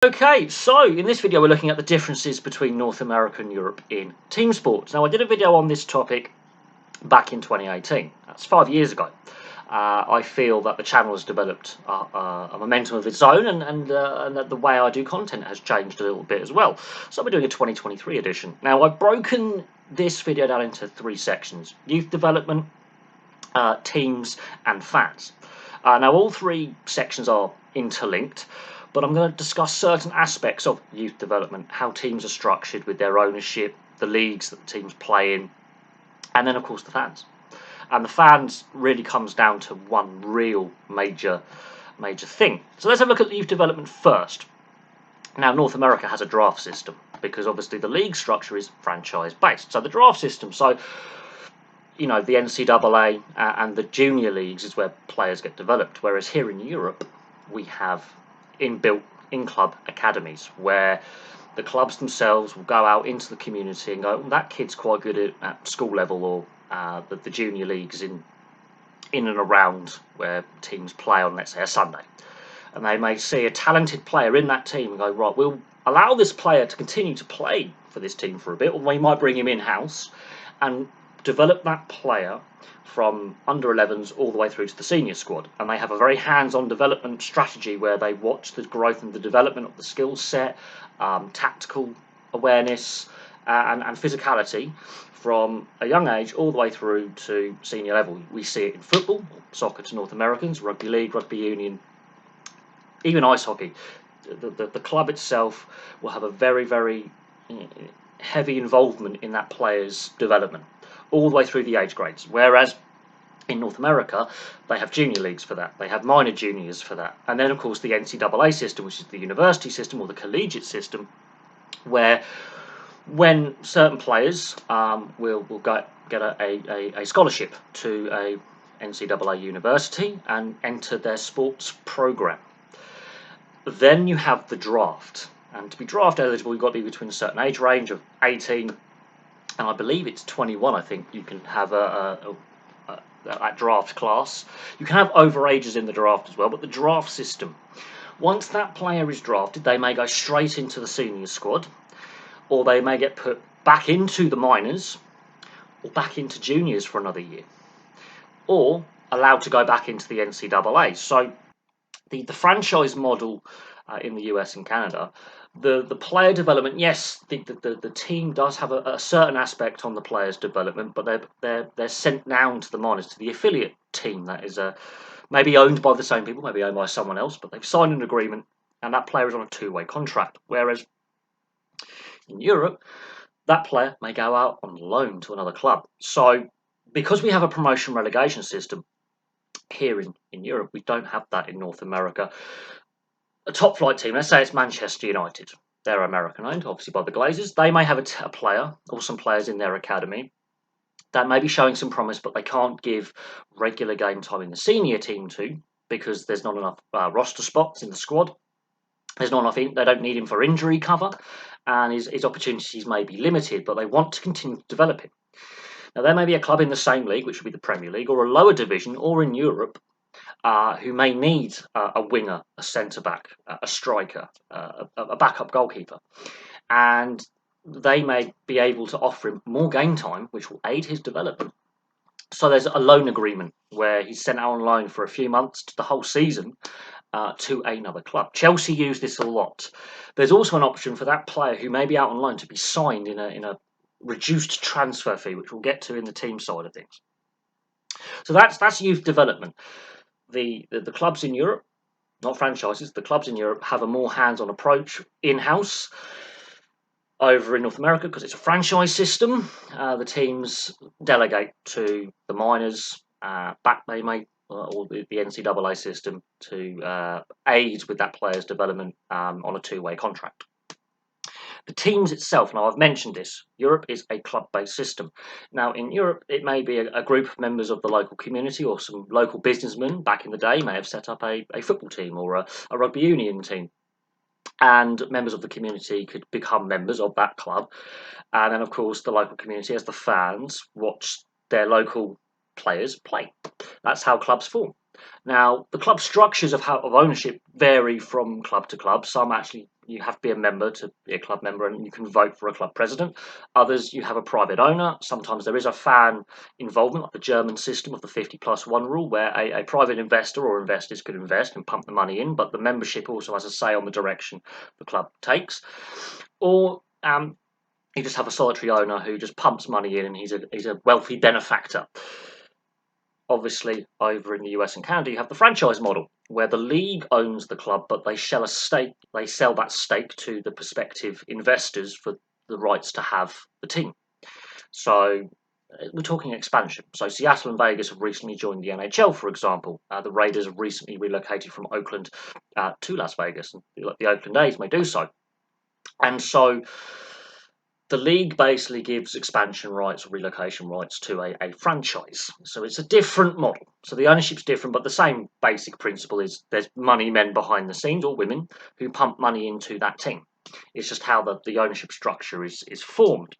Okay, so in this video we're looking at the differences between North America and Europe in team sports. Now I did a video on this topic back in 2018, that's 5 years ago. I feel that the channel has developed a momentum of its own and that the way I do content has changed a little bit as well. So we're doing a 2023 edition. Now I've broken this video down into 3 sections: youth development, teams and fans. Now all 3 sections are interlinked, but I'm going to discuss certain aspects of youth development, how teams are structured with their ownership, the leagues that the teams play in, and then of course the fans. And the fans really comes down to one real major thing. So let's have a look at youth development first. Now North America has a draft system because obviously the league structure is franchise based. So the draft system, so you know, the NCAA and the junior leagues is where players get developed, whereas here in Europe we have inbuilt in-club academies where the clubs themselves will go out into the community and go, well, that kid's quite good at school level, or the junior leagues in and around where teams play on, let's say, a Sunday. And they may see a talented player in that team and go, right, we'll allow this player to continue to play for this team for a bit, or we might bring him in-house and develop that player from under 11s all the way through to the senior squad. And they have a very hands-on development strategy where they watch the growth and the development of the skill set, tactical awareness and physicality from a young age all the way through to senior level. We see it in football, soccer to North Americans, rugby league, rugby union, even ice hockey. The club itself will have a very heavy involvement in that player's development all the way through the age grades, whereas in North America they have junior leagues for that, they have minor juniors for that, and then of course the NCAA system, which is the university system or the collegiate system, where when certain players will get a scholarship to a NCAA university and enter their sports program. Then you have the draft, and to be draft eligible you've got to be between a certain age range of 18 and I believe it's 21. I think you can have a draft class. You can have overages in the draft as well, but the draft system, once that player is drafted, they may go straight into the senior squad, or they may get put back into the minors or back into juniors for another year, or allowed to go back into the NCAA. So the franchise model in the US and Canada, the player development, yes, the team does have a certain aspect on the players' development, but they're sent down to the minors, to the affiliate team that is maybe owned by the same people, maybe owned by someone else, but they've signed an agreement and that player is on a 2-way contract. Whereas in Europe, that player may go out on loan to another club. So because we have a promotion relegation system here in Europe, we don't have that in North America. A top flight team, let's say it's Manchester United, they're American owned, obviously by the Glazers. They may have a player or some players in their academy that may be showing some promise, but they can't give regular game time in the senior team to, because there's not enough roster spots in the squad. There's not enough. They don't need him for injury cover, and his opportunities may be limited, but they want to continue to develop him. Now there may be a club in the same league, which would be the Premier League, or a lower division, or in Europe, who may need a winger, a centre-back, a striker, a backup goalkeeper. And they may be able to offer him more game time, which will aid his development. So there's a loan agreement where he's sent out on loan for a few months to the whole season to another club. Chelsea use this a lot. There's also an option for that player who may be out on loan to be signed in a reduced transfer fee, which we'll get to in the team side of things. So that's youth development. The clubs in Europe, not franchises, the clubs in Europe have a more hands-on approach in-house. Over in North America, because it's a franchise system, the teams delegate to the minors, they may, or the NCAA system to aid with that player's development on a 2-way contract. The teams itself, now I've mentioned this, Europe is a club-based system. Now in Europe, it may be a group of members of the local community, or some local businessmen back in the day may have set up a football team or a rugby union team. And members of the community could become members of that club. And then, of course, the local community, as the fans, watch their local players play. That's how clubs form. Now, the club structures of ownership vary from club to club. Some actually you have to be a member to be a club member, and you can vote for a club president. Others, you have a private owner. Sometimes there is a fan involvement, like the German system of the 50+1 rule, where a private investor or investors could invest and pump the money in, but the membership also has a say on the direction the club takes. Or you just have a solitary owner who just pumps money in, and he's a wealthy benefactor. Obviously, over in the US and Canada, you have the franchise model, where the league owns the club, but they sell that stake to the prospective investors for the rights to have the team. So we're talking expansion. So Seattle and Vegas have recently joined the NHL, for example. The Raiders have recently relocated from Oakland to Las Vegas, and the Oakland A's may do so. And so the league basically gives expansion rights or relocation rights to a franchise. So it's a different model. So the ownership's different, but the same basic principle is there's money men behind the scenes, or women, who pump money into that team. It's just how the ownership structure is formed.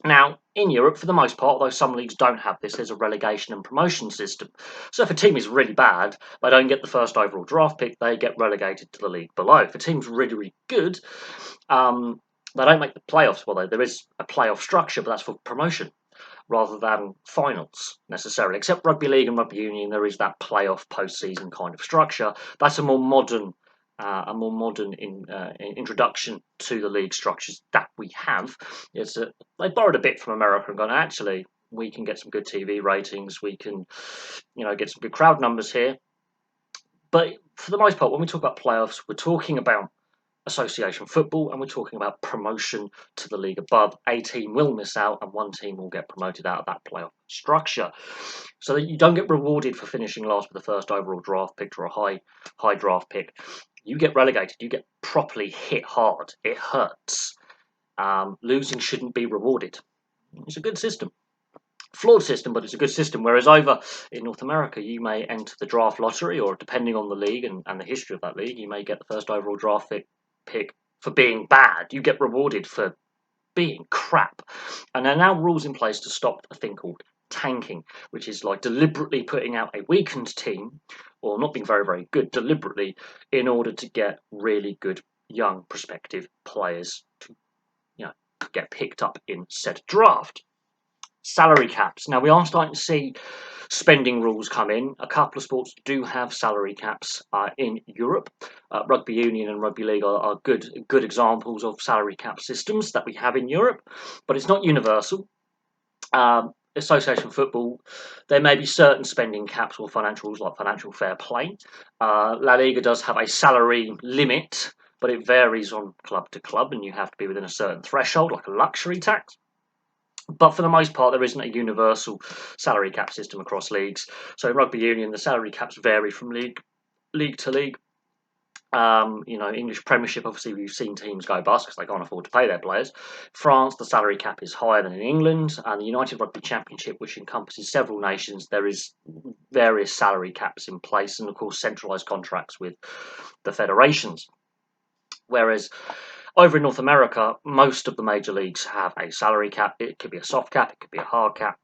Now, in Europe, for the most part, although some leagues don't have this, there's a relegation and promotion system. So if a team is really bad, they don't get the first overall draft pick, they get relegated to the league below. If a team's really, really good, they don't make the playoffs. Well, there is a playoff structure, but that's for promotion rather than finals necessarily. Except rugby league and rugby union, there is that playoff postseason kind of structure. That's a more modern introduction to the league structures that we have. They borrowed a bit from America and gone, actually, we can get some good TV ratings, we can, get some good crowd numbers here. But for the most part, when we talk about playoffs, we're talking about association football, and we're talking about promotion to the league above. A team will miss out, and one team will get promoted out of that playoff structure, so that you don't get rewarded for finishing last with the first overall draft pick or a high draft pick. You get relegated. You get properly hit hard. It hurts. Losing shouldn't be rewarded. It's a good system. Flawed system, but it's a good system. Whereas over in North America, you may enter the draft lottery, or depending on the league and the history of that league, you may get the first overall draft pick for being bad. You get rewarded for being crap. And there are now rules in place to stop a thing called tanking, which is like deliberately putting out a weakened team, or not being very, very good deliberately, in order to get really good young prospective players to get picked up in said draft. Salary caps. Now, we are starting to see spending rules come in. A couple of sports do have salary caps in Europe. Rugby union and rugby league are good examples of salary cap systems that we have in Europe, but it's not universal. Association football, there may be certain spending caps or financial rules, like financial fair play. La Liga does have a salary limit, but it varies on club to club, and you have to be within a certain threshold, like a luxury tax. But for the most part, there isn't a universal salary cap system across leagues. So in rugby union, the salary caps vary from league to league. English Premiership, obviously, we've seen teams go bust because they can't afford to pay their players. France, the salary cap is higher than in England. And the United Rugby Championship, which encompasses several nations, there is various salary caps in place, and of course centralised contracts with the federations. Whereas over in North America, most of the major leagues have a salary cap. It could be a soft cap, it could be a hard cap,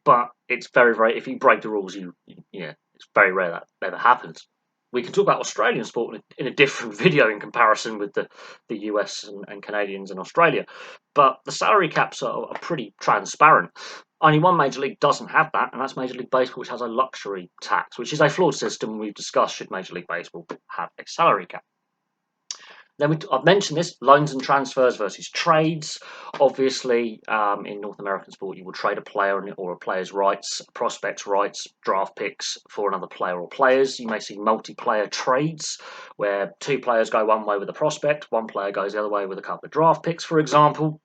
but it's very, very, if you break the rules, it's very rare that ever happens. We can talk about Australian sport in a different video in comparison with the US and Canadians and Australia, but the salary caps are pretty transparent. Only one major league doesn't have that, and that's Major League Baseball, which has a luxury tax, which is a flawed system. We've discussed should Major League Baseball have a salary cap. Then I've mentioned this, loans and transfers versus trades. Obviously, in North American sport, you will trade a player or a player's rights, prospects' rights, draft picks for another player or players. You may see multiplayer trades where two players go one way with a prospect, one player goes the other way with a couple of draft picks, for example,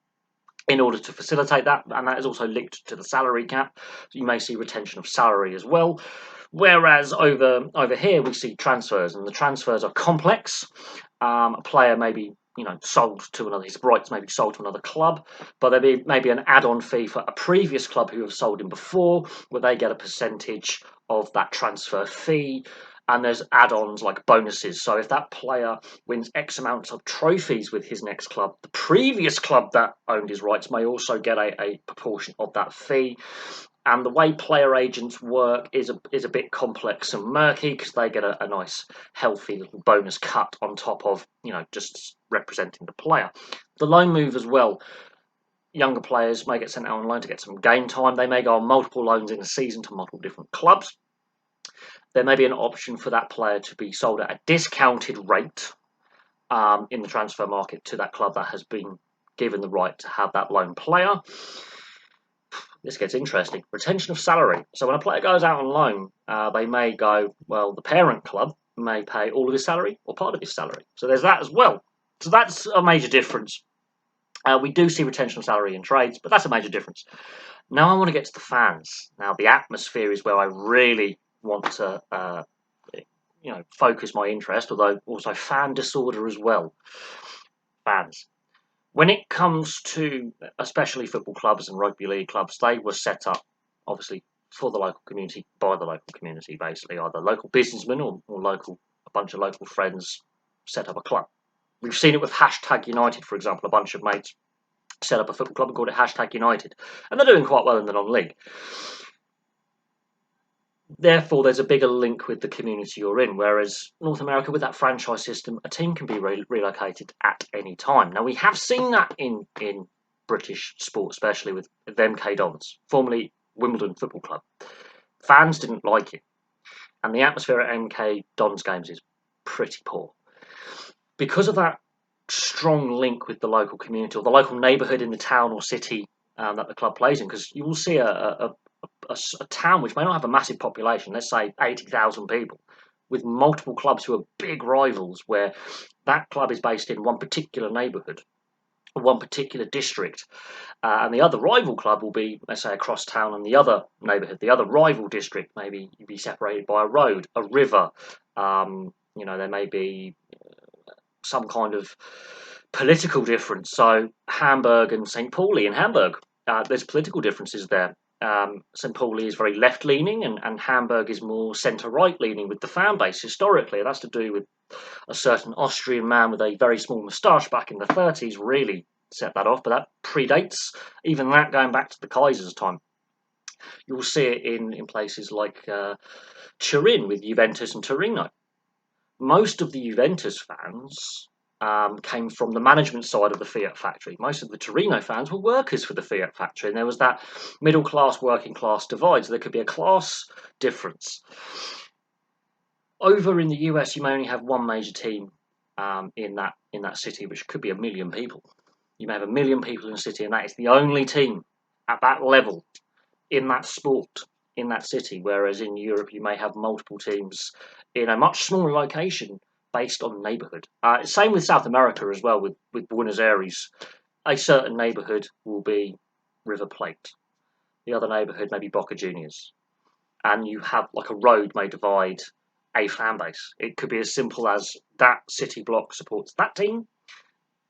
in order to facilitate that. And that is also linked to the salary cap. So you may see retention of salary as well. Whereas over here, we see transfers, and the transfers are complex. A player may be sold to another, his rights may be sold to another club, but there may be an add-on fee for a previous club who have sold him before, where they get a percentage of that transfer fee. And there's add-ons like bonuses. So if that player wins X amounts of trophies with his next club, the previous club that owned his rights may also get a proportion of that fee. And the way player agents work is a bit complex and murky because they get a nice, healthy little bonus cut on top of, just representing the player. The loan move as well. Younger players may get sent out on loan to get some game time. They may go on multiple loans in a season to multiple different clubs. There may be an option for that player to be sold at a discounted rate in the transfer market to that club that has been given the right to have that loan player. This gets interesting. Retention of salary. So when a player goes out on loan, they may go, well, the parent club may pay all of his salary or part of his salary. So there's that as well. So that's a major difference. We do see retention of salary in trades, but that's a major difference. Now I want to get to the fans. Now the atmosphere is where I really want to focus my interest, although also fan disorder as well. Fans. When it comes to especially football clubs and rugby league clubs, they were set up obviously for the local community, by the local community, basically. Either local businessmen or a bunch of local friends set up a club. We've seen it with Hashtag United, for example. A bunch of mates set up a football club and called it Hashtag United. And they're doing quite well in the non-league. Therefore, there's a bigger link with the community you're in, whereas North America, with that franchise system, a team can be relocated at any time. Now, we have seen that in British sport, especially with the MK Dons, formerly Wimbledon Football Club. Fans didn't like it, and the atmosphere at MK Dons games is pretty poor. Because of that strong link with the local community or the local neighbourhood in the town or city that the club plays in, because you will see a town which may not have a massive population, let's say 80,000 people, with multiple clubs who are big rivals, where that club is based in one particular neighbourhood, one particular district, and the other rival club will be, let's say, across town in the other neighbourhood, the other rival district. Maybe you'd be separated by a road, a river. There may be some kind of political difference. So Hamburg and St. Pauli in Hamburg, there's political differences there. St. Pauli is very left-leaning and Hamburg is more centre-right leaning with the fan base historically. That's to do with a certain Austrian man with a very small moustache back in the 30s really set that off, but that predates even that, going back to the Kaiser's time. You'll see it in places like Turin with Juventus and Torino. Most of the Juventus fans came from the management side of the Fiat factory. Most of the Torino fans were workers for the Fiat factory, and there was that middle class, working class divide, so there could be a class difference. Over in the US, you may only have one major team in that city, which could be 1 million people. You may have 1 million people in a city, and that is the only team at that level in that sport in that city, whereas in Europe you may have multiple teams in a much smaller location based on neighbourhood. Same with South America as well, with Buenos Aires. A certain neighbourhood will be River Plate. The other neighbourhood may be Boca Juniors. And you have like a road may divide a fan base. It could be as simple as that city block supports that team,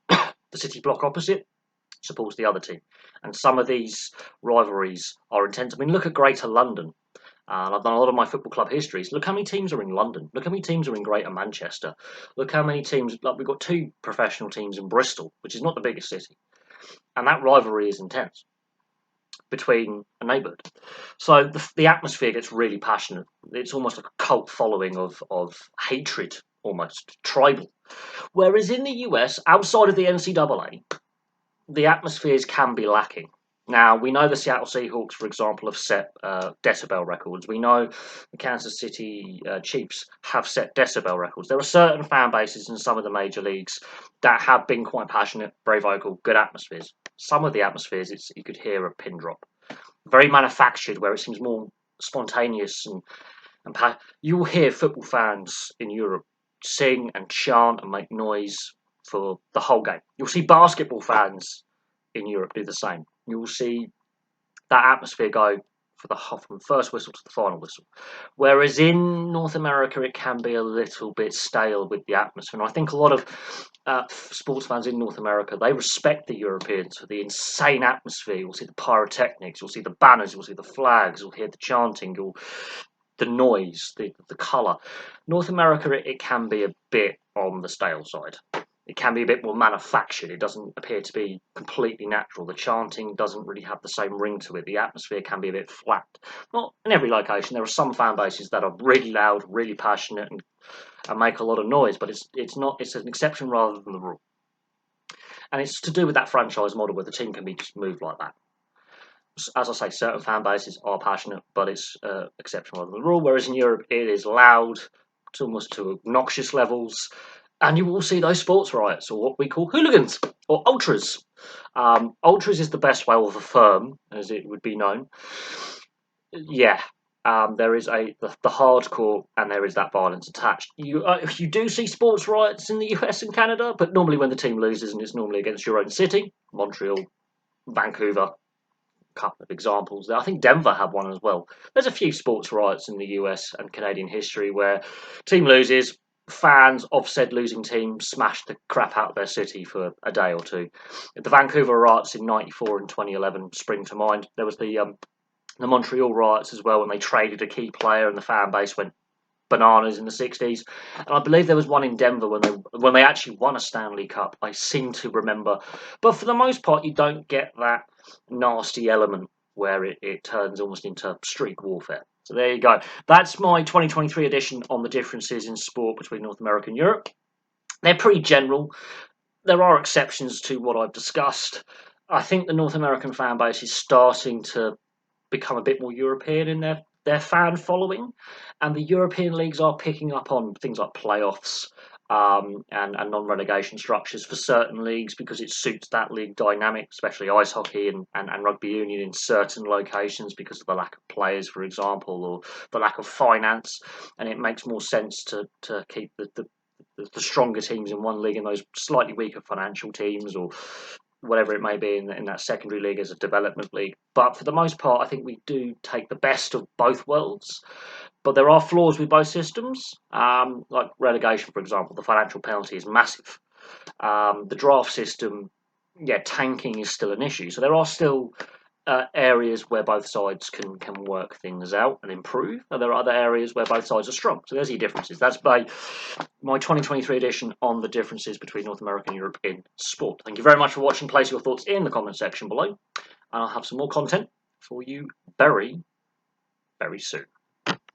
the city block opposite supports the other team. And some of these rivalries are intense. I mean, look at Greater London. I've done a lot of my football club histories. Look how many teams are in London. Look how many teams are in Greater Manchester. Look how many teams, like we've got 2 professional teams in Bristol, which is not the biggest city. And that rivalry is intense between a neighbourhood. So the atmosphere gets really passionate. It's almost like a cult following of hatred, almost tribal. Whereas in the US, outside of the NCAA, the atmospheres can be lacking. Now, we know the Seattle Seahawks, for example, have set decibel records. We know the Kansas City Chiefs have set decibel records. There are certain fan bases in some of the major leagues that have been quite passionate, very vocal, good atmospheres. Some of the atmospheres, you could hear a pin drop. Very manufactured, where it seems more spontaneous. And you'll hear football fans in Europe sing and chant and make noise for the whole game. You'll see basketball fans in Europe do the same. You'll see that atmosphere go from the first whistle to the final whistle. Whereas in North America, it can be a little bit stale with the atmosphere. And I think a lot of sports fans in North America, they respect the Europeans for the insane atmosphere. You'll see the pyrotechnics, you'll see the banners, you'll see the flags, you'll hear the chanting, the noise, the colour. North America, it can be a bit on the stale side. It can be a bit more manufactured. It doesn't appear to be completely natural. The chanting doesn't really have the same ring to it. The atmosphere can be a bit flat. Not in every location. There are some fan bases that are really loud, really passionate, and make a lot of noise. But it's an exception rather than the rule. And it's to do with that franchise model where the team can be just moved like that. As I say, certain fan bases are passionate, but it's exception rather than the rule. Whereas in Europe, it is loud, to almost to obnoxious levels, and you will see those sports riots, or what we call hooligans, or ultras. Ultras is the best way of a firm, as it would be known. Yeah, there is the hardcore, and there is that violence attached. You do see sports riots in the US and Canada, but normally when the team loses, and it's normally against your own city, Montreal, Vancouver. Couple of examples there. I think Denver had one as well. There's a few sports riots in the US and Canadian history where team loses, fans of said losing team smash the crap out of their city for a day or two. The Vancouver riots in '94 and 2011 spring to mind. There was the Montreal riots as well when they traded a key player and the fan base went bananas in the '60s, and I believe there was one in Denver when they actually won a Stanley Cup. I seem to remember, but for the most part, you don't get that nasty element where it turns almost into street warfare. So there you go. That's my 2023 edition on the differences in sport between North America and Europe. They're pretty general. There are exceptions to what I've discussed. I think the North American fan base is starting to become a bit more European in their fan following, and the European leagues are picking up on things like playoffs and non-relegation structures for certain leagues because it suits that league dynamic, especially ice hockey and rugby union in certain locations because of the lack of players, for example, or the lack of finance, and it makes more sense to keep the stronger teams in one league and those slightly weaker financial teams or whatever it may be in that secondary league as a development league. But for the most part, I think we do take the best of both worlds. But there are flaws with both systems, like relegation, for example. The financial penalty is massive. The draft system, yeah, tanking is still an issue. So there are still areas where both sides can work things out and improve, and there are other areas where both sides are strong. So there's your differences. That's my 2023 edition on the differences between North America and Europe in sport. Thank you very much for watching. Place your thoughts in the comment section below, and I'll have some more content for you very, very soon.